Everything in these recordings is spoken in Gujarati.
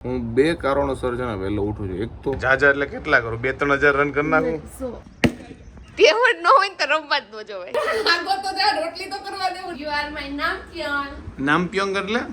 હું બે કારણોસર છે ને વહેલો ઉઠું છું. એક તો જાજા એટલે કેટલા કરું? 2-3 હજાર રન કરી નાખું. તેવડ ન હોય તો રમવા જ ન જોવે. આગો તો જા રોટલી તો કરવા દેવું. યુ આર માય નામ્પ્યોન. નામ્પ્યોંગ એટલે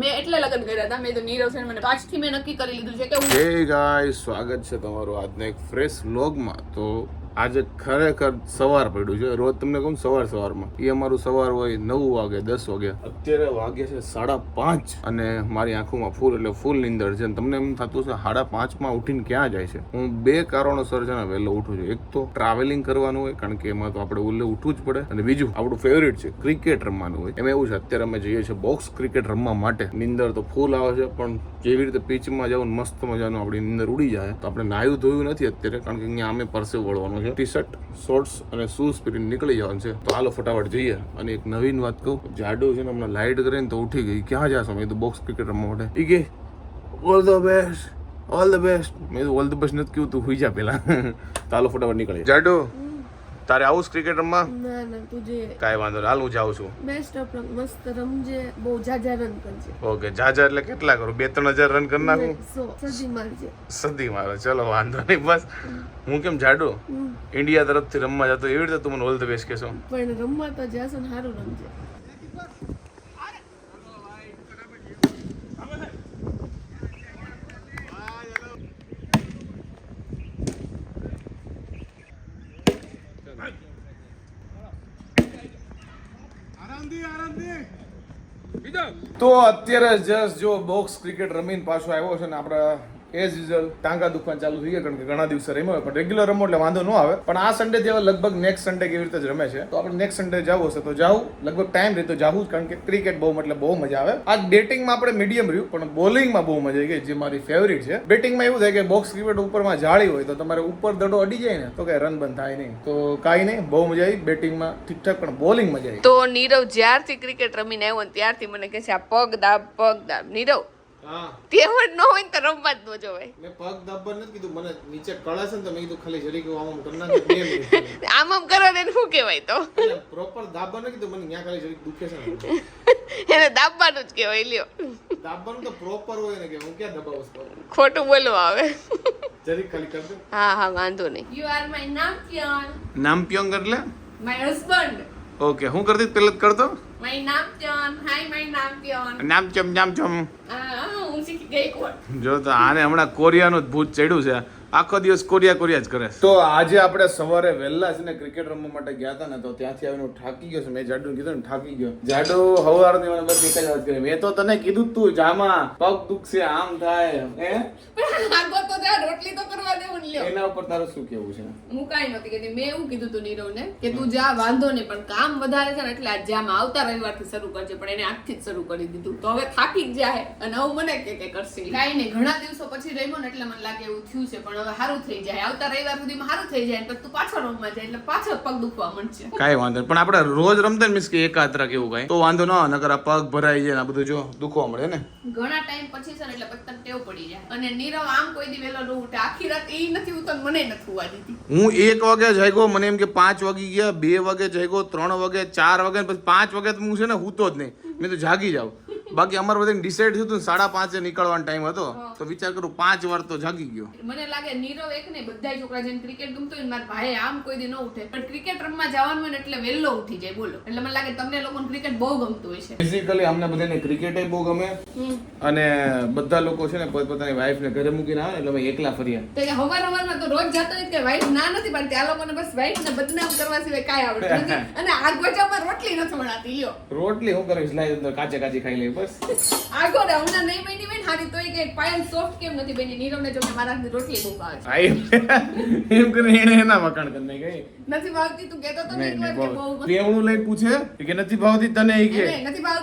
મેં એટલે લગન કર્યા હતા. મેં તો નીરવ છે મને આજથી મેં નક્કી કરી લીધું છે કે હું હે ગાઈસ, સ્વાગત છે તમારું આજના એક ફ્રેશ વ્લોગમાં. તો આજે ખરેખર સવાર પડ્યું છે. રોજ તમને કહું સવારમાં એ અમારું સવાર હોય 9 વાગે 10 વાગે. અત્યારે વાગે છે 5:30 અને મારી આંખોમાં ફૂલ એટલે ફૂલ નીંદર છે. અને તમને એમ થતું છે 5:30 ઉઠીને ક્યાં જાય છે. હું બે કારણોસર છે ને વહેલો ઉઠું છું. એક તો ટ્રાવેલિંગ કરવાનું હોય કારણ કે એમાં તો આપણે ઉલ્લે ઉઠવું જ પડે, અને બીજું આપણું ફેવરિટ છે ક્રિકેટ રમવાનું હોય. એમાં એવું છે અત્યારે અમે જઈએ છીએ બોક્સ ક્રિકેટ રમવા માટે. નીંદર તો ફૂલ આવે છે, પણ જેવી રીતે પીચમાં જાવ મસ્ત મજાનું આપણી નીંદર ઉડી જાય. તો આપણે નાયું ધોયું નથી અત્યારે કારણ કે અહીંયા અમે પરસે વળવાનું છે. ટી શર્ટ, શોર્ટ્સ અને શૂઝ પહેરીને નીકળી જવાનું છે. તો હાલો ફટાફટ જઈએ. અને એક નવીન વાત કહું, જાડો છે ને હમણાં લાઇટ કરીને તો ઉઠી ગઈ. ક્યાં જાશો? મેં તો બોક્સ ક્રિકેટ રમવા માટે. ઈ કે all the best, all the best. મેં તો ઓલ ધ બેસ્ટ નથી કહ્યું, તું હુઈ જા પેલા. તો હાલો ફટાફટ નીકળી. જાડુ, તારે આવું ક્રિકેટ રમવા? ના તુજે કાંઈ વાંધો નહીં, હાલ હું જાઉં છું. Best of luck. મસ્ત રમજે, બહુ જાજા રન કરજે. ઓકે, જાજા એટલે કેટલા કરું? 2-3 હજાર રન કરી નાખું. 100 સદી મારજે. સદી મારો, ચલો વાંધો નહીં. બસ હું કેમ જાડુ ઇન્ડિયા તરફથી રમવા જતો એવી રીતે તું મને ઓલ ધ બેસ્ટ કહેશો? પણ રમવા તો જાશો ને સારું રમજે. તો અત્યારે જસ્ટ જો બોક્સ ક્રિકેટ રમીને પાછો આવ્યો છે ને આપણે એઝ યુઝ્યુઅલ ટાંગા દુખવાનું ચાલુ થઈ ગયા કારણ કે ઘણા દિવસે રમ્યો હોય, પણ રેગ્યુલર રમો એટલે વાંધો ન આવે. પણ આ સન્ડે જેવા લગભગ નેક્સ્ટ સન્ડે કેવી રીતે જ રમે છે. તો આપણે નેક્સ્ટ સન્ડે જવું હશે તો જાવું, લગભગ ટાઈમ રહે તો જાવું જ, કારણ કે ક્રિકેટ બહુ એટલે બહુ મજા આવે. આજ બેટિંગમાં આપણે મીડિયમ રહ્યું, પણ બોલિંગમાં બહુ મજા આવી ગઈ, જે મારી ફેવરિટ છે. બેટિંગમાં એવું થાય કે બોક્સ ક્રિકેટ ઉપરમાં જાળી હોય તો તમારે ઉપર દડો અડી જાય ને તો કઈ રન બંધ થાય નહીં. તો કાંઈ નહીં, બહુ મજા આવી બેટિંગમાં, ઠીકઠાક, પણ બોલિંગ મજા આવી. તો નીરવ જ્યારથી ક્રિકેટ રમીને આવ્યો ને ત્યારથી મને કહે છે આ પગ દાબ. નીરવ હા, તેવડ ન હોય તો રમવા જ ન જોવે. મેં પગ દાબવા નથી કીધું, મને નીચે કળા છે ને તો મેં કીધું ખાલી જરીક આમ કરી નાખે 2 મિનિટ. આમ કરો ને શું કહેવાય તો પ્રોપર દાબવા નથી કીધું, મને ત્યાં ખાલી જરીક દુખે છે ને. એને દાબવાનું જ કહેવાય. લ્યો, દાબવાનું તો પ્રોપર હોય ને, કે હું ક્યાં દબાવું છું? ખોટું બોલવું આવે. જરીક ખાલી કરજો. હા વાંધો નહીં. યુ આર માય નામ્પ્યોન. નામ્પ્યોંગ એટલે? My husband. ઓકે, હું કરતી પેલા જ કરતો. માય નામ્પ્યોન. હાય માય નામ્પ્યોન. નામચમ. હું શીખી ગઈ કોણ. જો તો આને હમણાં કોરિયાનું જ ભૂત ચડ્યું છે. આખો દિવસ કોરિયા જ કરે છે. તો આજે આપણે સવારે વહેલા છે ને ક્રિકેટ રમવા માટે ગયા હતા ને, તો ત્યાંથી આવીને હું થાકી ગયો છું. મેં જાડુને કીધું ને થાકી ગયો. જાડુ સવારની મને બસ એક જ વાત કરી, મેં તો તને કીધું તું જામાં પગ દુખશે, આમ થાય. આગો તો જા રોટલી તો કરવા દેવું ને. લ્યો, એના ઉપર તારું શું કેવું છે? હું કાઈ નહોતી કહેતી. મેં એવું કીધું તું નીરવને કે તું જા, વાંધો નહીં, પણ કામ વધારે છે ને એટલે આજ જામાં આવતા રવિવારથી શરૂ કરજે. પણ એને આજથી જ શરૂ કરી દીધું, તો હવે થાકી જ જાય. અને હવે મને કે કરશે કાઈ નહીં. ઘણા દિવસો પછી રમ્યો ને એટલે મને લાગે એવું થયું છે, પણ હવે સારું થઈ જાય. આવતા રવિવાર સુધીમાં સારું થઈ જાય પછી તું પાછો રમવા જાય એટલે પાછો પગ દુખવા માંડશે. કાંઈ વાંધો નહીં, પણ આપણે રોજ રમતા ને મીન્સ કે એકાત્ર કેવું કાંઈ તો વાંધો ન આવે. નકર આ પગ ભરાઈ જાય ને આ બધું જો દુખવા મળે ને. ઘણા ટાઈમ પછી છે ને એટલે પછી ટેવ પડી જાય. અને નીરવ આમ કોઈ દી વહેલો ન ઉઠે. આખી રાત એ નથી ઉઠતો, મને નથી ઉવા દીધી. હું 1 વાગે જાગ્યો, મને એમ કે 5 વાગી ગયા, 2 વાગે જાગ્યો, 3 વાગે, 4 વાગે, પછી 5 વાગે તો હું છે ને હૂતો જ નહીં, મેં તો જાગી જાઉં. બાકી અમારે બધાને ડિસાઈડ થયું હતું 5:30 નીકળવાનો ટાઈમ હતો, તો વિચાર કરું 5 વાર તો જાગી ગયો. મને લાગે નીરવ એક ને બધા છોકરા જેને ક્રિકેટ ગમતો હોય, મારા ભાઈ આમ કોઈ દી ન ઉઠે, પણ ક્રિકેટ રમવા જવાનું હોય ને એટલે વહેલો ઉઠી જાય. બોલો, એટલે મને લાગે તમને લોકોને ક્રિકેટ બહુ ગમતું હોય છે. બેઝિકલી અમને બધાને ક્રિકેટ બહુ ગમે, અને બધા લોકો છે ને પોતપોતાની વાઈફ ને ઘરે મૂકીને આવે એટલે અમે એકલા ફર્યા. તો હવારમાં તો રોજ જતો હોય કે વાઈફ ના નથી પાડતી. આ લોકોને બસ વાઈફ ને બદનામ કરવા સિવાય કાંઈ આવડતું નથી. અને આ ગોચામાં રોટલી નથી બનાતી. લ્યો, રોટલી હું કરીશ, લાઈ અંદર કાચે ખાઈ લઈ બસ. આગો રે હમણાં નહીં બની હોય ને હારી તોય કે પાયલ સોફ્ટ કેમ નથી બની. નીરવને જો કે મારા હાથની રોટલી બહુ ભાવે છે. એમ કરીને એને એના વખાણ કરી નાખી. નથી ભાવતી? તું કહેતો તો નહીં કે બહુ પ્રેમણું લઈને પૂછે કે નથી ભાવતી તને, એ કે એને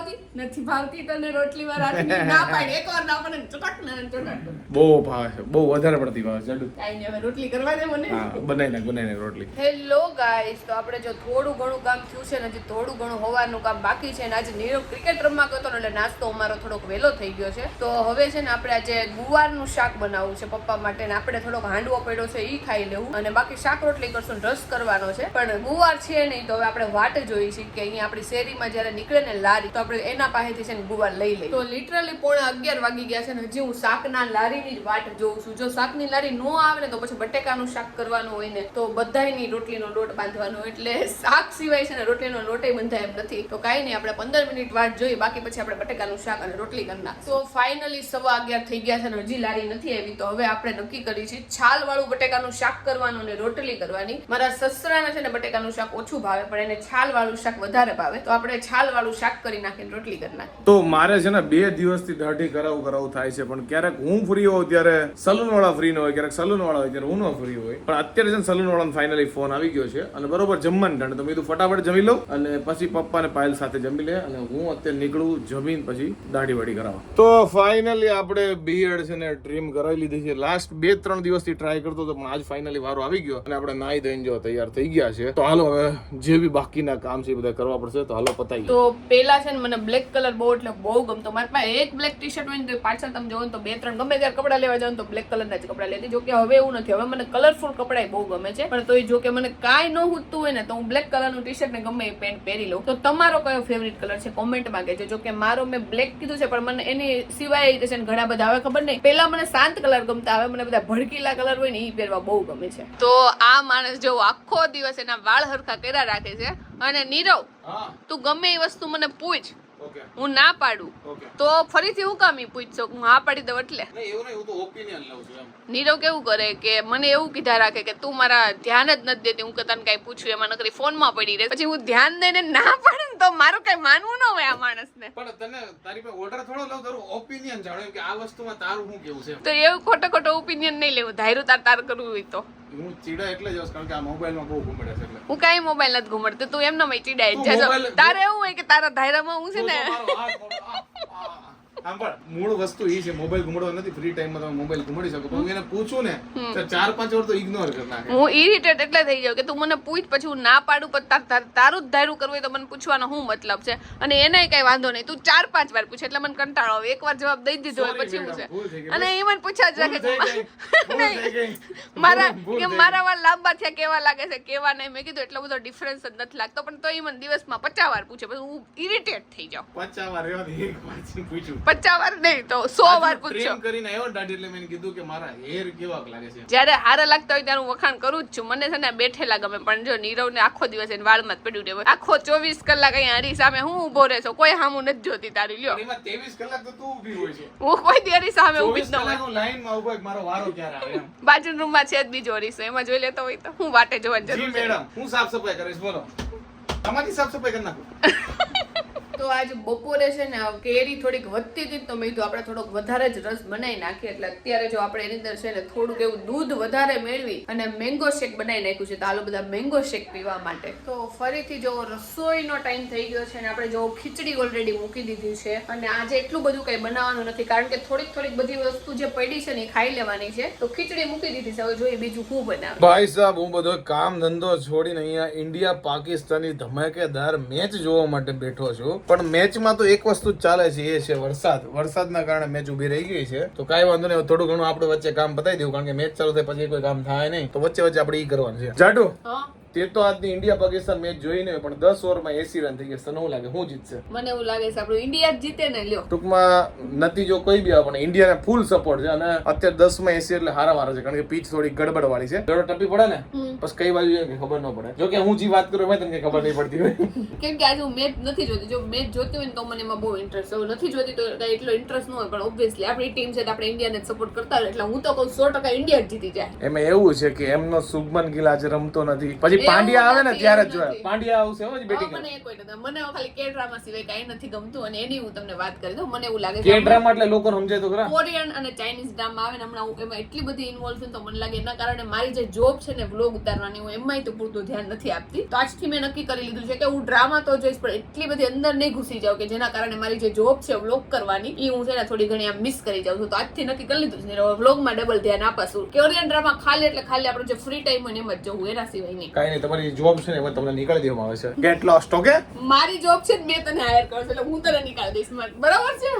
નથી ભાવતી તને રોટલી વાર હાથની ના પાડે. એકવાર ના પડે ચટક ને ચટક. બહુ ભાવે છે, બહુ વધારે પડતી ભાવે છે. કાઈ નહીં, હવે રોટલી કરવા દે મને. હા, બનાવી નાખ રોટલી. હેલો ગાઈસ, તો આપણે જો થોડું ઘણું કામ થયું છે ને, હજી થોડું ઘણું હોવાનું કામ બાકી છે. ને આજે નીરવ ક્રિકેટ રમવા ગયો હતો ને એટલે નાસ્તો અમારો થોડોક વહેલો થઈ ગયો છે. તો હવે છે ને આપણે આજે ગુવારનું શાક બનાવવું છે પપ્પા માટે, ને આપણે થોડોક હાંડવો પડ્યો છે એ ખાઈ લેવું, અને બાકી શાક રોટલી કરશું, રસ કરવાનો છે. પણ ગુવાર છે નહીં, તો હવે આપણે વાટ જોઈ છે કે અહીંયા આપણી શેરીમાં જયારે નીકળે ને લારી, તો આપણે એના એમના પાસેથી છે ને ગુવાર લઈ લઈ. તો લિટરલી 11:15 વાગી ગયા છે ને હજી હું શાકના લારીની જ વાટ જોઉં છું. જો શાકની લારી નો આવે ને તો પછી બટેકાનું શાક કરવાનું હોય ને તો બધાયની રોટલીનો લોટ બાંધવાનો, એટલે શાક સિવાય છે ને રોટલીનો લોટ બંધાય એમ નથી. તો કાંઈ નહીં, આપણે 15 મિનિટ વાટ જોઈ, બાકી પછી આપણે બટેકાનું શાક અને રોટલી કરી નાખ. તો ફાઇનલી 11:15 થઈ ગયા છે ને હજી લારી નથી આવી. તો હવે આપણે નક્કી કરી છે છાલ વાળું બટેકાનું શાક કરવાનું અને રોટલી કરવાની. મારા સસરાને છે ને બટેકાનું શાક ઓછું ભાવે પણ એને છાલ વાળું શાક વધારે ભાવે, તો આપણે છાલ વાળું શાક કરી નાખીને રોટલી કરી નાખી. તો મારે છે ને 2 દિવસથી દાઢી કરાવું થાય છે, પણ ક્યારેક હું ફ્રી હોઉં ત્યારે સલૂન વાળા ફ્રી ન હોય, ક્યારેક સલૂન વાળા હોય ત્યારે હું ન ફ્રી હોય. પણ અત્યારે છે ને સલૂન વાળાનો ફાઇનલી ફોન આવી ગયો છે અને બરોબર જમવાનું ટાણે, તો મેં કીધું ફટાફટ જમી લઉં અને પછી પપ્પા ને પાયલ સાથે જમી લે અને હું અત્યારે નીકળું જમીન પછી દાઢી વાડી કરાવવા. તો ફાઇનલી આપણે બિયર્ડ છે ને ટ્રીમ કરાવી લીધી છે. લાસ્ટ 2-3 દિવસથી ટ્રાય કરતો હતો પણ આજ ફાઇનલી વારો આવી ગયો અને આપણે નાઈ ધોઈને જો તૈયાર થઈ ગયા છે. તો હાલો હવે જે બી બાકીના કામ છે એ બધા કરવા પડશે, તો હાલો પતાવી. તો પેલા છે ને મને બ્લેક કલર બહુ એટલે બહુ ગમતો. મારી પાસે એક બ્લેક ટી શર્ટ હોય ને તો પાછળ તમે જોવો ને તો 2-3 ગમે ત્યારે કપડા લેવા જાવ તો બ્લેક કલરના જ કપડા લેતી. જો કે હવે એવું નથી, હવે મને કલરફુલ કપડા બહુ ગમે છે, પણ તોય જો કે મને કાંઈ ન હૂતું હોય ને તો હું બ્લેક કલરનું ટી શર્ટ ને ગમે એ પેન્ટ પહેરી લઉં. તો તમારો કયો ફેવરિટ કલર છે કોમેન્ટમાં કહેજો. જો કે મારો મેં બ્લેક કીધું છે પણ મને એની સિવાય છે ને ઘણા બધા, હવે ખબર નહીં, પેલા મને શાંત કલર ગમતા, હવે મને બધા ભડકીલા કલર હોય ને એ પહેરવા બહુ ગમે છે. તો આ માણસ જો આખો દિવસ એના વાળ હરખા કર્યા રાખે છે. અને નીરવ, તું ગમે એ વસ્તુ મને પૂછ, હું ના પાડું તો ફરીથી હું કામ પૂછશો, હું હા પાડી દઉં એટલે. નીરવ કેવું કરે કે મને એવું કીધા રાખે કે તું મારા ધ્યાન જ નથી દેતી, હું તને કઈ પૂછ્યું એમાં નકરી ફોનમાં પડી રહે, પછી હું ધ્યાન દઈને ના પાડું ને તો મારું કઈ માનવું ન હોય આ માણસને. પણ તને તારી પાસે ઓર્ડર થોડો લઉં, તારું ઓપિનિયન જાણો કે આ વસ્તુમાં તારું શું કેવું છે. તો એવું ખોટો ઓપિનિયન નહીં લેવું, ધાર્યું તાર કરવું હોય તો. હું ચીડા એટલે જ કારણ કે આ મોબાઈલમાં બહુ ઘૂમડે છે એટલે. હું કાંઈ મોબાઈલ નથી ઘુમડતી, તું એમનો મેં ચીડાય છે. તારે એવું હોય કે તારા ધાયરામાં હું છે ને મૂળ વસ્તુ એ છે, મોબાઈલ ઘુમડવા નથી, ફ્રી ટાઈમમાં તમે મોબાઈલ ઘુમડી શકો. હું એને પૂછું ને તો 4-5 વાર તો ઇગ્નોર કરી નાખે. હું ઇરિટેટ એટલે થઈ જાઉં કે તું મને પૂછ, પછી હું ના પાડું, પણ તારું જ ધાર્યું કરવું હોય તો મને પૂછવાનો શું મતલબ છે. અને એને કઈ વાંધો નહીં, તું 4-5 વાર પૂછે એટલે મને કંટાળો આવે. એકવાર જવાબ દઈ દીધો હોય પછી હું છે અને એ મને પૂછ્યા જ રાખે છે મારા વાળ લાંબા થયા કેવા લાગે છે કેવા નહીં. મેં કીધું એટલો બધો ડિફરન્સ જ નથી લાગતો, પણ તો એ મને દિવસમાં 50 વાર પૂછે, પછી હું ઇરિટેટ થઈ જાઉં. 50 વાર એક વાર પૂછ્યું, 50 વાર નહીં તો 100 વાર પૂછો. ટ્રીમ કરીને આવ્યો દાઢી એટલે મેં કીધું કે મારા હેર કેવા લાગે છે. જ્યારે હારા લાગતા હોય ત્યારે હું વખાણ કરું જ છું. મને છે ને બેઠેલા ગમે, પણ જો નીરવ ને આખો દિવસ એને વાળમાં જ પડ્યું રહેવું, આખો 24 કલાક અહીંયા હરી સામે હું ઊભો રહેશો, કોઈ સામું નથી જોતી તારી. લ્યો એમાં 23 કલાક તો તું ઊભી હોય છે, હું કોઈ દી હરી સામે ઊભી જ ન હોય. હું લાઈનમાં ઊભો મારો વારો ક્યારે આવે એમ. બાજુ રૂમમાં છે જ બીજો હરીશો, એમાં જોઈ લેતો હોય તો હું વાટે જોવાની જી જરૂર છે. મેડમ, હું સાફ સફાઈ કરીશ, બોલો. તમારી સાફ સફાઈ કરી નાખો. તો આજે બપોરે છે ને કેરી થોડીક વધતી હતી તો મેં કીધું આપણે થોડોક વધારે જ રસ બનાવી નાખીએ. એટલે અત્યારે જો આપણે એની અંદર છે ને થોડુંક એવું દૂધ વધારે મેળવી અને મેંગો શેક બનાવી નાખ્યું છે. તો હાલો બધા મેંગો શેક પીવા માટે. તો ફરીથી જો રસોઈનો ટાઈમ થઈ ગયો છે અને આપણે જો ખીચડી ઓલરેડી મૂકી દીધી છે. અને આજે એટલું બધું કંઈ બનાવવાનું નથી કારણ કે થોડીક બધી વસ્તુ જે પડી છે ને એ ખાઈ લેવાની છે. તો ખીચડી મૂકી દીધી છે, હવે જોઈએ બીજું શું બનાવે. ભાઈ સાહેબ, હું બધો કામ ધંધો છોડીને અહીંયા ઇન્ડિયા પાકિસ્તાનની ધમાકેદાર મેચ જોવા માટે બેઠો છું. પણ મેચમાં તો એક વસ્તુ જ ચાલે છે, એ છે વરસાદ. વરસાદના કારણે મેચ ઉભી રહી ગઈ છે. તો કાંઈ વાંધો નહીં, થોડું ઘણું આપણે વચ્ચે કામ પતાવી દેવું કારણ કે મેચ ચાલુ થાય પછી કોઈ કામ થાય નહીં. તો વચ્ચે આપણે ઈ કરવાનું છે. જાડુ, તે તો આજની ઇન્ડિયા પાકિસ્તાન મેચ જોઈ નહીં પણ 10 ઓવરમાં 80 રન થઈ ગયા. તને શું લાગે શું જીતશે? મને એવું લાગે છે આપણું ઇન્ડિયા જ જીતે ને. લ્યો, ટૂંકમાં નથી જો કોઈ બી આવે પણ ઇન્ડિયાને ફૂલ સપોર્ટ છે અને અત્યારે 10માં 80 એટલે હારા વાળા છે કારણ કે પીચ થોડી ગડબડ વાળી છે. દડો ટપી પડે ને બસ કઈ બાજુ છે ખબર ન પડે. જો કે હું જે વાત કરું એમાં તમને ખબર નહીં પડતી હોય કેમ કે આજે હું મેચ નથી જોતી. જો મેચ જોતી હોય ને તો મને એમાં બહુ ઇન્ટરેસ્ટ હોય, નથી જોતી તો કઈ એટલો ઇન્ટરેસ્ટ ન હોય. પણ ઓબ્વિયસલી આપણી ટીમ છે તો આપણે ઇન્ડિયાને સપોર્ટ કરતા હોય એટલે હું તો કહું 100% ઇન્ડિયા જ જીતી જાય. એમાં એવું છે કે એમનો શુભમન ગિલ આજે રમતો નથી, પછી પાંડ્યા આવે ને ત્યારે જ જોયા. પાંડ્યા આવશે હો જ બેટિંગ. મને કોઈ નથી, મને ખાલી કે ડ્રામા સિવાય કાઈ નથી ગમતું. અને એની હું તમને વાત કરી દઉં, મને એવું લાગે કે ડ્રામા એટલે લોકોને સમજાય તો ખરા. કોરિયન અને ચાઇનીઝ ડ્રામા આવે ને હમણાં હું એમાં એટલી બધી ઇન્વોલ્વ છું તો મને લાગે એના કારણે મારી જે જોબ છે ને વ્લોગ ઉતારવાની, હું એમાંય તો પૂરતું ધ્યાન નથી આપતી. તો આજથી મેં નક્કી કરી લીધું છે કે હું ડ્રામા તો જોઈશ પણ એટલી બધી અંદર નહીં ઘૂસી જાઉં કે જેના કારણે મારી જે જોબ છે વ્લોગ કરવાની એ હું છે ને થોડી ઘણી આમ મિસ કરી જાઉં છું. તો આજથી નક્કી કરી લીધું છે વ્લોગમાં ડબલ ધ્યાન આપાશું. કોરિયન ડ્રામા ખાલી એટલે ખાલી આપણો જે ફ્રી ટાઈમ હોય એમ જ જવું, એના સિવાય નહીં. કાઈ નહીં, તમારી જોબ છે ને એમાં તમને નીકાળી દેવામાં આવે છે. Get lost. ઓકે, મારી જોબ છે મેં તને હાયર કર્યો એટલે હું તને નીકાળી દઈશ. બરાબર છે?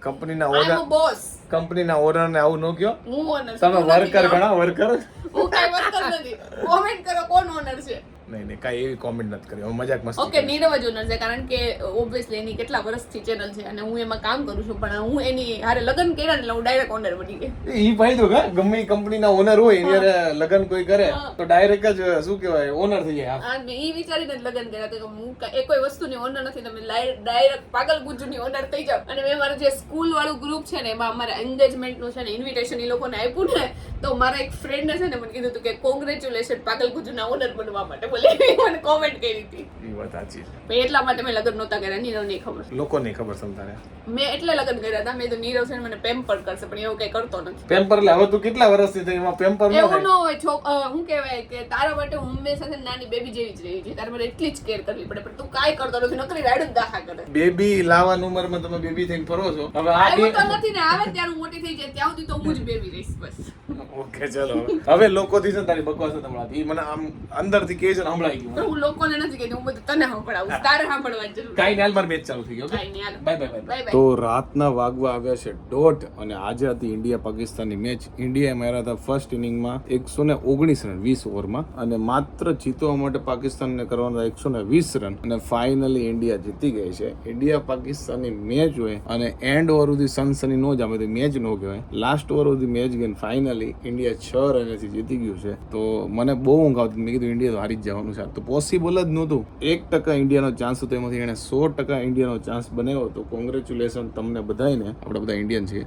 કંપનીના આઈ ઓનર, એમ બોસ. કંપનીના ઓનર ને આવું ન કયો. હું ઓનર. તમે વર્કર ઘણા વર્કર. હું કઈ વર્કર નથી. કોમેન્ટ કરો કોણ ઓનર છે. નહીં કાંઈ એવી કોમેન્ટ નથી કરી, હું મજાક મસ્તી ઓકે, નીરવ જ ઓનર છે, કારણ કે ઓબ્વિયસલી એની કેટલા વર્ષથી ચેનલ છે અને હું એમાં કામ કરું છું, પણ હું એની હારે લગ્ન કર્યા ને એટલે હું ડાયરેક્ટ ઓનર બની ગઈ. ઈ ફાયદો કે ગમે કંપનીના ઓનર હોય એની હારે લગ્ન કોઈ કરે તો ડાયરેક્ટ જ શું કહેવાય ઓનર થઈ જાય. અને ઈ વિચારીને જ લગ્ન કર્યા હતા કે હું એ કોઈ વસ્તુની ઓનર નથી, તમે ડાયરેક્ટ પાગલ ગુજ્જુની ઓનર થઈ જાવ. અને મેં મારું જે સ્કૂલ વાળું ગ્રુપ છે ને એમાં અમારા એન્ગેજમેન્ટ નું છે ને ઇન્વિટેશન એ લોકોને આપ્યું ને, તો મારા એક ફ્રેન્ડ છે ને મને કીધું હતું કે કોંગ્રેચ્યુલેશન પાગલ ગુજ્જુના ઓનર બનવા માટે, બોલે મને કોમેન્ટ કરી હતી. એ વાત સાચી છે, પણ એટલા માટે મેં લગ્ન નહોતા કર્યા, નીરવ નહીં ખબર. લોકો નહીં ખબર સમતાને. મેં એટલે લગ્ન કર્યા હતા, મેં તો નીરવ છે ને મને પેમ્પર કરશે, પણ એવું કઈ કરતો નથી. પેમ્પર એટલે હવે તું કેટલા વર્ષથી થઈ એમાં પેમ્પર ન એવું થાય? ન હોય, શું કહેવાય કે તારા માટે હું હંમેશા છે ને નાની બેબી જેવી જ રહી છે, તારે મને એટલી જ કેર કરવી પડે, પણ તું કાંઈ કરતો નથી, નકરી રાડું જ દાખા કરે. બેબી લાવવાની ઉંમરમાં તમે બેબી થઈને ફરો છો. હવે આ આવ્યું તો નથી ને, આવે ત્યારે હું મોટી થઈ જાય ત્યાં સુધી તો હું જ બેબી રહીશ બસ. ઓકે ચલો હવે લોકોથી છે ને તારી બકવાસ સંભળાતી, ઈ મને આમ અંદરથી કહે છે ને સંભળાઈ ગયું. પણ હું લોકોને નથી કહેતી, હું બધું તને સંભળાવું, તારે સાંભળવાની જરૂર કાઈ નહીં, હાલ મારી મેચ ચાલુ થઈ ગઈ. ઓકે કાંઈ નહીં, હાલો. Bye bye bye. બાય તો બાય. રાતના વાગવા આવ્યા છે 1:30 અને આજે હતી ઇન્ડિયા પાકિસ્તાનની મેચ. ઇન્ડિયાએ માર્યા હતા ફર્સ્ટ ઇનિંગમાં 119 રન 20 ઓવરમાં, અને માત્ર જીતવા માટે પાકિસ્તાનને કરવાના 120 રન, અને ફાઇનલી ઇન્ડિયા જીતી ગઈ છે. ઇન્ડિયા પાકિસ્તાનની મેચ હોય અને એન્ડ ઓવર સુધી સનસની ન જામે તો મેચ ન કહેવાય. લાસ્ટ ઓવર સુધી મેચ ગઈ, ફાઇનલી ઇન્ડિયા 6 રનેથી જીતી ગયું છે. તો મને બહુ ઊંઘ આવતી, મેં કીધું ઇન્ડિયા તો હારી જ જવાનું છે, તો પોસિબલ જ નહોતું. 1% ઇન્ડિયાનો ચાન્સ હતો, એમાંથી એણે 100% ઇન્ડિયાનો ચાન્સ બનાવ્યો. તો કોંગ્રેચ્યુલેશન તમને બધાને, આપણે બધા ઇન્ડિયન છીએ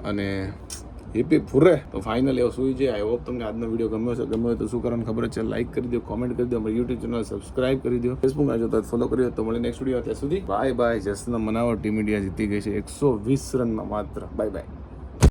અને હેપી ફુરે. તો ફાઇનલ એવો સુઈ છે. આઈ હોપ તમને આજનો વિડીયો ગમ્યો છે. ગમ્યો હોય તો શું કરવાનું ખબર છે, લાઈક કરી દો, કોમેન્ટ કરી દો, અમારી યુટ્યુબ ચેનલ સબસ્ક્રાઇબ કરી દો, ફેસબુકમાં જોતા ફોલો કરી દો. તો મળી નેક્સ્ટ વિડીયો, ત્યાં સુધી bye bye. Jasna મનાવર team India જીતી ગઈ છે 120 રનમાં માત્ર. Bye bye.